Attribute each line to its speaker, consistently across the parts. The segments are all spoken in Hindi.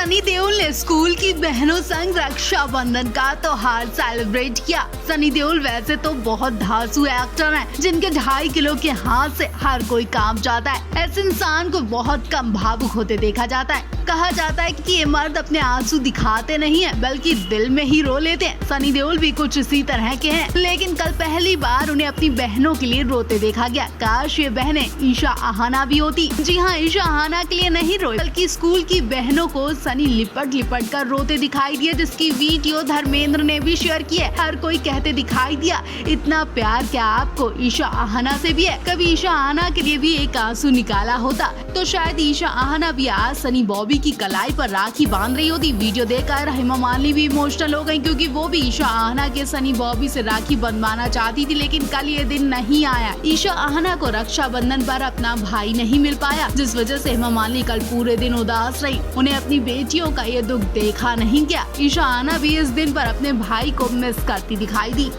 Speaker 1: सनी देओल ने स्कूल की बहनों संग रक्षाबंधन का त्योहार सेलिब्रेट किया। सनी देओल वैसे तो बहुत धांसू एक्टर हैं, जिनके 2.5 किलो के हाथ से हर कोई काम जाता है। ऐसे इंसान को बहुत कम भावुक होते देखा जाता है। कहा जाता है कि ये मर्द अपने आंसू दिखाते नहीं है, बल्कि दिल में ही रो लेते हैं। सनी देओल भी कुछ इसी तरह के हैं, लेकिन कल पहली बार उन्हें अपनी बहनों के लिए रोते देखा गया। काश ये बहनें ईशा आहाना भी होती। जी हाँ, ईशा आहाना के लिए नहीं रोई, बल्कि स्कूल की बहनों को सनी लिपट लिपट कर रोते दिखाई दिए, जिसकी वीडियो धर्मेंद्र ने भी शेयर की है। हर कोई कहते दिखाई दिया, इतना प्यार क्या आपको ईशा आहाना से भी है। कभी ईशा आहाना के लिए भी एक आंसू निकाला होता तो शायद ईशा आहाना भी आज सनी बॉबी की कलाई पर राखी बांध रही होती। वीडियो देखकर हेमा मालिनी भी इमोशनल हो गई, क्योंकि वो भी ईशा आहाना के सनी बॉबी से राखी बंधवाना चाहती थी, लेकिन कल ये दिन नहीं आया। ईशा आहाना को रक्षाबंधन पर अपना भाई नहीं मिल पाया, जिस वजह से हेमा मालिनी कल पूरे दिन उदास रही। उन्हें अपनी बेटियों का ये दुख देखा नहीं गया। ईशा आहाना भी इस दिन पर अपने भाई को मिस करती दिखाई दी।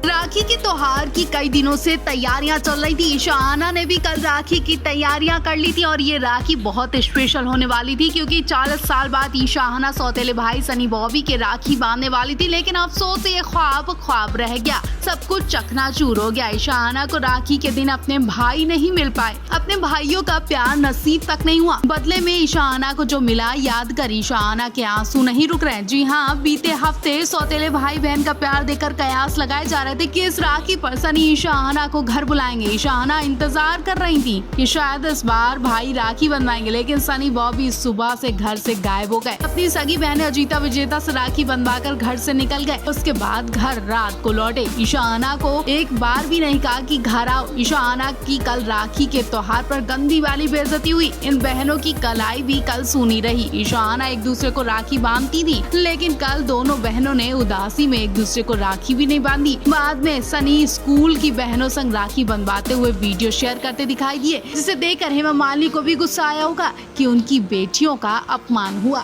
Speaker 1: राखी के त्योहार की कई दिनों से तैयारियां चल रही थी। ईशा आहाना ने भी कल राखी की तैयारियां कर ली थी और ये राखी बहुत स्पेशल होने वाली थी, क्योंकि 40 साल बाद ईशा आहाना सौतेले भाई सनी बॉबी के राखी बांधने वाली थी। लेकिन अफसोस ये ख्वाब रह गया, सब कुछ चकनाचूर हो गया। ईशा आहाना को राखी के दिन अपने भाई नहीं मिल पाए, अपने भाइयों का प्यार नसीब तक नहीं हुआ। बदले में ईशा आहाना को जो मिला, याद कर ईशा आहाना के आंसू नहीं रुक रहे। जी हाँ, बीते हफ्ते सौतेले भाई बहन का प्यार देकर कयास लगाए जा रहे थे कि इस राखी पर सनी ईशा आहाना को घर बुलाएंगे। ईशा आहाना इंतजार कर रही थी कि शायद इस बार भाई राखी बंधवाएंगे, लेकिन सनी बॉबी सुबह से घर से गायब हो गए। अपनी सगी बहन अजीता विजेता से राखी बंधवाकर घर से निकल गए। उसके बाद घर रात को लौटे। ईशा आहाना को एक बार भी नहीं कहा कि घर आओ। ईशा आहाना की कल राखी के त्योहार पर गंदी वाली बेइज्जती हुई। इन बहनों की कलाई भी कल सूनी रही। ईशा आहाना एक दूसरे को राखी बांधती थी, लेकिन कल दोनों बहनों ने उदासी में एक दूसरे को राखी भी नहीं बांधी। बाद में सनी स्कूल की बहनों संग राखी बंधवाते हुए वीडियो शेयर करते दिखाई दिए, जिसे देखकर हेमा मालिनी को भी गुस्सा आया होगा कि उनकी बेटियों का अपमान हुआ।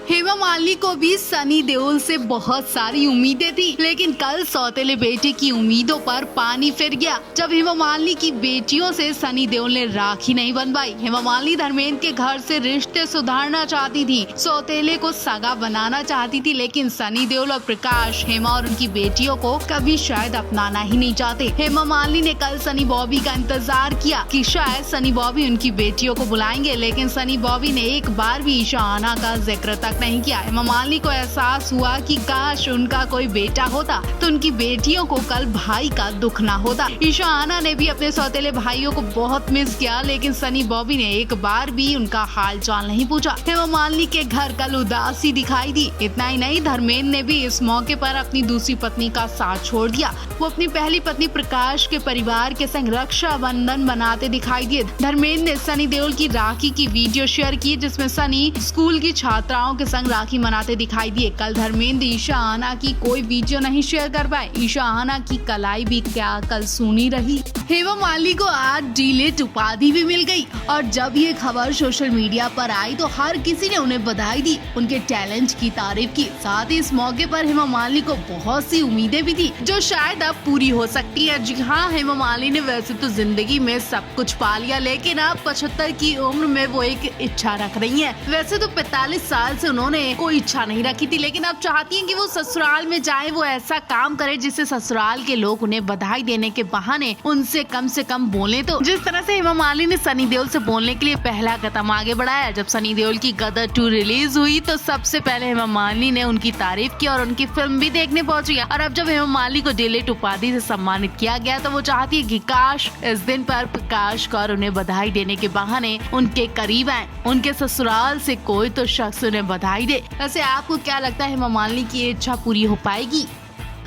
Speaker 1: हेमा मालिनी को भी सनी देओल से बहुत सारी उम्मीदें थी, लेकिन कल सौतेले बेटे की उम्मीदों पर पानी फिर गया जब हेमा मालिनी की बेटियों से सनी देओल ने राखी नहीं बंधवाई। हेमा मालिनी धर्मेंद्र के घर से रिश्ते सुधारना चाहती थी, सौतेले को सगा बनाना चाहती थी, लेकिन सनी देओल और प्रकाश हेमा और उनकी बेटियों को कभी शायद अपनाना ही नहीं चाहते। हेमा मालिनी ने कल सनी बॉबी का इंतजार किया कि शायद सनी बॉबी उनकी बेटियों को बुलाएंगे, लेकिन सनी बॉबी ने एक बार भी ईशा आहाना का जिक्र तक नहीं किया। हेमा मालिनी को एहसास हुआ कि काश उनका कोई बेटा होता तो उनकी बेटियों को कल भाई का दुख ना होता। ईशा आहाना ने भी अपने सौतेले भाइयों को बहुत मिस किया, लेकिन सनी बॉबी ने एक बार भी उनका हाल चाल नहीं पूछा। हेमा मालिनी के घर कल उदासी दिखाई दी। इतना ही नहीं, धर्मेंद्र ने भी इस मौके पर अपनी दूसरी पत्नी का साथ छोड़ दिया। वो अपनी पहली पत्नी प्रकाश के परिवार के संग रक्षाबंधन बनाते दिखाई दिए। धर्मेंद्र ने सनी देओल की राखी की वीडियो शेयर की, जिसमें सनी स्कूल की छात्राओं के संग राखी मनाते दिखाई दिए। कल धर्मेंद्र ईशा आहाना की कोई वीडियो नहीं शेयर कर पाए। ईशा आहाना की कलाई भी क्या कल सूनी रही। हेमा मालिनी को आज डीलिट उपाधि भी मिल गई, और जब ये खबर सोशल मीडिया पर आई तो हर किसी ने उन्हें बधाई दी, उनके टैलेंट की तारीफ की। साथ ही इस मौके पर हेमा मालिनी को बहुत सी उम्मीदें भी थी, जो शायद अब पूरी हो सकती है। जी हाँ, हेमा मालिनी ने वैसे तो जिंदगी में सब कुछ पा लिया, लेकिन अब 75 की उम्र में वो एक इच्छा रख रही है। वैसे तो 45 साल से उन्होंने कोई इच्छा नहीं रखी थी, लेकिन अब चाहती हैं कि वो ससुराल में जाए, वो ऐसा काम करे जिससे ससुराल के लोग उन्हें बधाई देने के बहाने उनसे कम से कम बोले। तो जिस तरह से हेमा मालिनी ने सनी देओल से बोलने के लिए पहला कदम आगे बढ़ाया। जब सनी देओल की गदर 2 रिलीज हुई तो सबसे पहले हेमा मालिनी ने उनकी तारीफ की और उनकी फिल्म भी देखने पहुंची। और अब जब हेमा मालिनी को डीलिट उपाधि से सम्मानित किया गया तो वो चाहती है कि काश इस दिन पर प्रकाश कौर उन्हें बधाई देने के बहाने उनके करीब आए, उनके ससुराल से कोई तो शख्स उन्हें बधाई दे। वैसे आपको क्या लगता है, हेमा मालिनी की ये इच्छा पूरी हो पाएगी?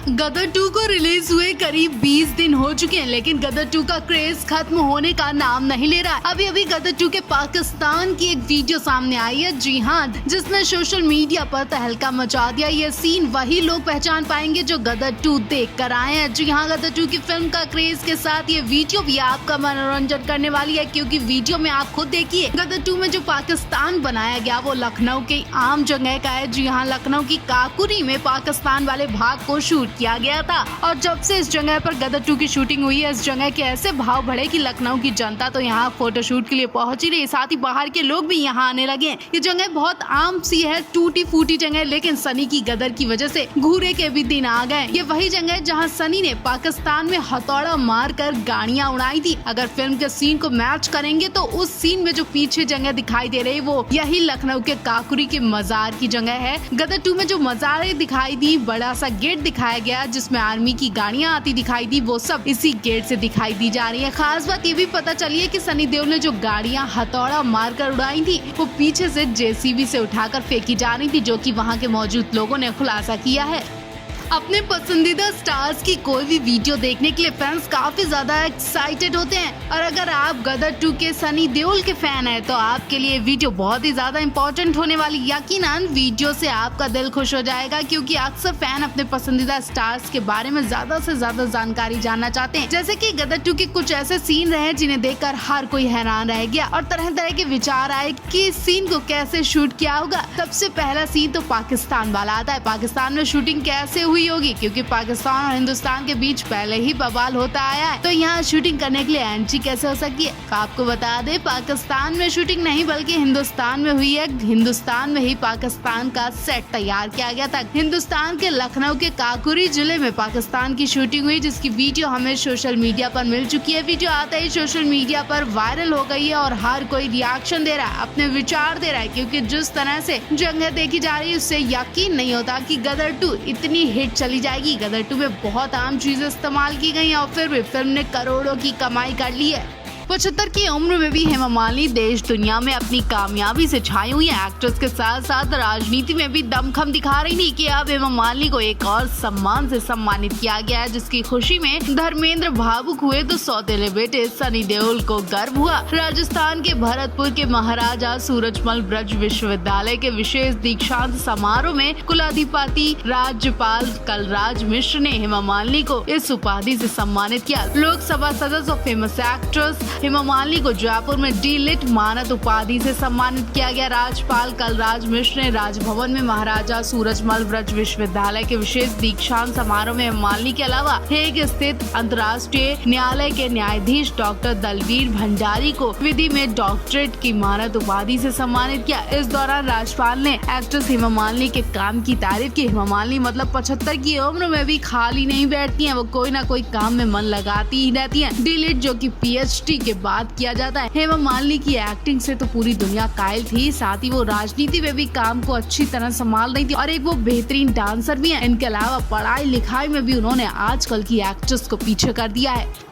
Speaker 1: गदर 2 को रिलीज हुए करीब 20 दिन हो चुके हैं, लेकिन गदर 2 का क्रेज खत्म होने का नाम नहीं ले रहा है। अभी अभी गदर 2 के पाकिस्तान की एक वीडियो सामने आई है, जी हाँ, जिसने सोशल मीडिया पर तहलका मचा दिया। ये सीन वही लोग पहचान पाएंगे जो गदर 2 देख कर आए हैं। जी हाँ, गदर 2 की फिल्म का क्रेज के साथ ये वीडियो भी आपका मनोरंजन करने वाली है, क्योंकि वीडियो में आप खुद देखिए। गदर 2 में जो पाकिस्तान बनाया गया वो लखनऊ के आम जगह का है। जी हाँ, लखनऊ की काकुरी में पाकिस्तान वाले भाग को शूट शूट किया गया था। और जब से इस जगह पर गदर 2 की शूटिंग हुई है, इस जगह के ऐसे भाव बढ़े कि लखनऊ की जनता तो यहाँ फोटोशूट के लिए पहुंच ही रही, साथ ही बाहर के लोग भी यहाँ आने लगे हैं। ये जगह बहुत आम सी है, टूटी फूटी जगह, लेकिन सनी की गदर की वजह से घूरे के भी दिन आ गए। ये वही जगह है जहाँ सनी ने पाकिस्तान में हथौड़ा मारकर गाड़ियां उड़ाई थी। अगर फिल्म के सीन को मैच करेंगे तो उस सीन में जो पीछे जगह दिखाई दे रही वो यही लखनऊ के काकुरी के मजार की जगह है। गदर 2 में जो मजारें दिखाई दी, बड़ा सा गेट दिखाया गया जिसमें आर्मी की गाड़ियां आती दिखाई दी, वो सब इसी गेट से दिखाई दी जा रही है। खास बात ये भी पता चली है कि सनी देओल ने जो गाड़ियां हथौड़ा मारकर उड़ाई थी वो पीछे से जेसीबी से उठाकर फेंकी जा रही थी, जो कि वहां के मौजूद लोगों ने खुलासा किया है। अपने पसंदीदा स्टार्स की कोई भी वीडियो देखने के लिए फैंस काफी ज्यादा एक्साइटेड होते हैं, और अगर आप गदर 2 के सनी देओल के फैन हैं तो आपके लिए वीडियो बहुत ही ज्यादा इम्पोर्टेंट होने वाली। यकीनन वीडियो से आपका दिल खुश हो जाएगा, क्योंकि अक्सर फैन अपने पसंदीदा स्टार्स के बारे में ज्यादा से ज्यादा जानकारी जानना चाहते हैं। जैसे कि गदर 2 के कुछ ऐसे सीन रहे जिन्हें देखकर हर कोई हैरान रह गया और तरह तरह के विचार आए कि इस सीन को कैसे शूट किया होगा। सबसे पहला सीन तो पाकिस्तान वाला आता है। पाकिस्तान में शूटिंग कैसे हुई होगी, क्योंकि पाकिस्तान और हिंदुस्तान के बीच पहले ही बवाल होता आया है, तो यहाँ शूटिंग करने के लिए एंट्री कैसे हो सकती है। आपको बता दें, पाकिस्तान में शूटिंग नहीं बल्कि हिंदुस्तान में हुई है। हिंदुस्तान में ही पाकिस्तान का सेट तैयार किया गया था। हिंदुस्तान के लखनऊ के काकुरी जिले में पाकिस्तान की शूटिंग हुई, जिसकी वीडियो हमें सोशल मीडिया पर मिल चुकी है। वीडियो आते ही सोशल मीडिया पर वायरल हो गई है और हर कोई रिएक्शन दे रहा है, अपने विचार दे रहा है, क्योंकि जिस तरह से जगह देखी जा रही है उससे यकीन नहीं होता कि गदर 2 इतनी हिट चली जाएगी। गदर 2 में बहुत आम चीजें इस्तेमाल की गई और फिर भी फिल्म ने करोड़ों की कमाई कर ली है। 75 की उम्र में भी हेमा मालिनी देश दुनिया में अपनी कामयाबी से छाई हुई है। एक्ट्रेस के साथ साथ राजनीति में भी दमखम दिखा रही थी कि अब हेमा मालिनी को एक और सम्मान से सम्मानित किया गया है, जिसकी खुशी में धर्मेंद्र भावुक हुए तो सौतेले बेटे सनी देओल को गर्व हुआ। राजस्थान के भरतपुर के महाराजा सूरजमल ब्रज विश्वविद्यालय के विशेष दीक्षांत समारोह में कुलाधिपति राज्यपाल कलराज मिश्र ने हेमा मालिनी को इस उपाधि से सम्मानित किया। लोकसभा सदस्य और फेमस एक्ट्रेस हेमा मालिनी को जयपुर में डी.लिट मानद उपाधि से सम्मानित किया गया। राज्यपाल कलराज मिश्र ने राजभवन में महाराजा सूरजमल ब्रज विश्वविद्यालय के विशेष दीक्षांत समारोह में हेमा मालिनी के अलावा हेग स्थित अंतर्राष्ट्रीय न्यायालय के न्यायाधीश डॉक्टर दलवीर भंडारी को विधि में डॉक्टरेट की मानद उपाधि से सम्मानित किया। इस दौरान राज्यपाल ने एक्ट्रेस हेमा मालिनी के काम की तारीफ की। हेमा मालिनी मतलब 75 की उम्र में भी खाली नहीं बैठती है, वो कोई ना कोई काम में मन लगाती ही रहती है। डी.लिट जो कि PhD के बाद किया जाता है। हेमा मालिनी की एक्टिंग से तो पूरी दुनिया कायल थी, साथ ही वो राजनीति में भी काम को अच्छी तरह संभाल रही थी और एक वो बेहतरीन डांसर भी है। इनके अलावा पढ़ाई लिखाई में भी उन्होंने आजकल की एक्ट्रेस को पीछे कर दिया है।